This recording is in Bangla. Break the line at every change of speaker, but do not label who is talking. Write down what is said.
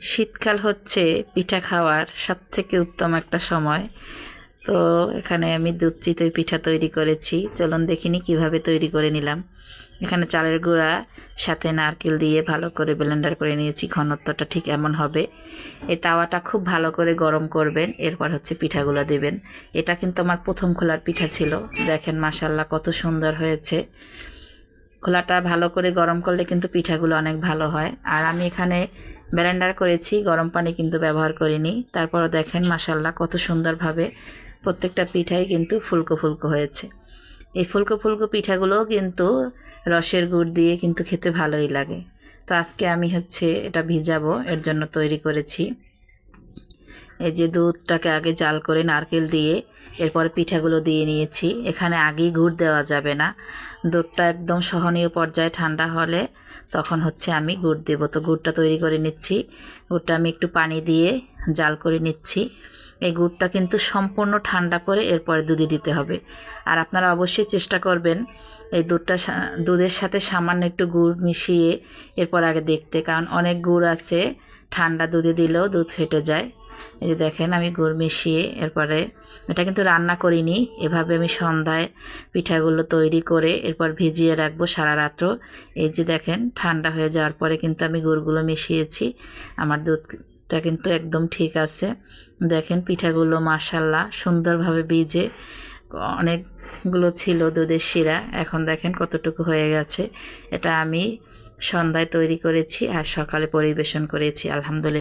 শীতকাল হচ্ছে পিঠা খাওয়ার সবথেকে উত্তম একটা সময়। তো এখানে আমি দুধ চিতই পিঠা তৈরি করেছি, চলুন দেখিনি কিভাবে তৈরি করে নিলাম। এখানে চালের গুঁড়া সাথে নারকেল দিয়ে ভালো করে ব্লেন্ডার করে নিয়েছি, ঘনত্বটা ঠিক এমন হবে। এই তাওয়াটা খুব ভালো করে গরম করবেন, এরপর হচ্ছে পিঠাগুলো দেবেন। এটা কিন্তু আমার প্রথম খোলার পিঠা ছিল, দেখেন মাশাল্লাহ কত সুন্দর হয়েছে। খোলাটা ভালো করে গরম করলে কিন্তু পিঠাগুলো অনেক ভালো হয়। আর আমি এখানে ব্লেন্ডার করেছি, গরম পানি কিন্তু ব্যবহার করিনি। তারপরও দেখেন মাশাল্লাহ কত সুন্দরভাবে প্রত্যেকটা পিঠাই কিন্তু ফুলকো ফুলকো হয়েছে। এই ফুলকো ফুলকো পিঠাগুলোও কিন্তু রসের গুড় দিয়ে কিন্তু খেতে ভালোই লাগে। তো আজকে আমি হচ্ছে এটা ভিজাবো, এর জন্য তৈরি করেছি। এই যে দুধটাকে আগে জাল করে নারকেল দিয়ে এরপর পিঠাগুলো দিয়ে নিয়েছি। এখানে আগেই গুড় দেওয়া যাবে না, দুধটা একদম সহনীয় পর্যায়ে ঠান্ডা হলে তখন হচ্ছে আমি গুড় দেবো। তো গুড়টা তৈরি করে নিচ্ছি। গুড়টা আমি একটু পানি দিয়ে জাল করে নিচ্ছি। এই গুড়টা কিন্তু সম্পূর্ণ ঠান্ডা করে এরপরে দুধে দিতে হবে। আর আপনারা অবশ্যই চেষ্টা করবেন এই দুধের সাথে সামান্য একটু গুড় মিশিয়ে এরপর আগে দেখতে, কারণ অনেক গুড় আছে ঠান্ডা দুধে দিলেও দুধ ফেটে যায়। এই যে দেখেন আমি গুড় মিশিয়ে এরপরে, এটা কিন্তু রান্না করিনি, এভাবে আমি সন্ধ্যায় পিঠাগুলো তৈরি করে এরপর ভিজিয়ে রাখবো সারা রাত্র। এই যে দেখেন ঠান্ডা হয়ে যাওয়ার পরে কিন্তু আমি গুড়গুলো মিশিয়েছি। আমার দুধটা কিন্তু একদম ঠিক আছে। দেখেন পিঠাগুলো মাশাল্লাহ সুন্দরভাবে ভিজে অনেকগুলো ছিল দুধের শিরা, এখন দেখেন কতটুকু হয়ে গেছে। এটা আমি সন্ধ্যায় তৈরি করেছি আর সকালে পরিবেশন করেছি, আলহামদুলিল্লাহ।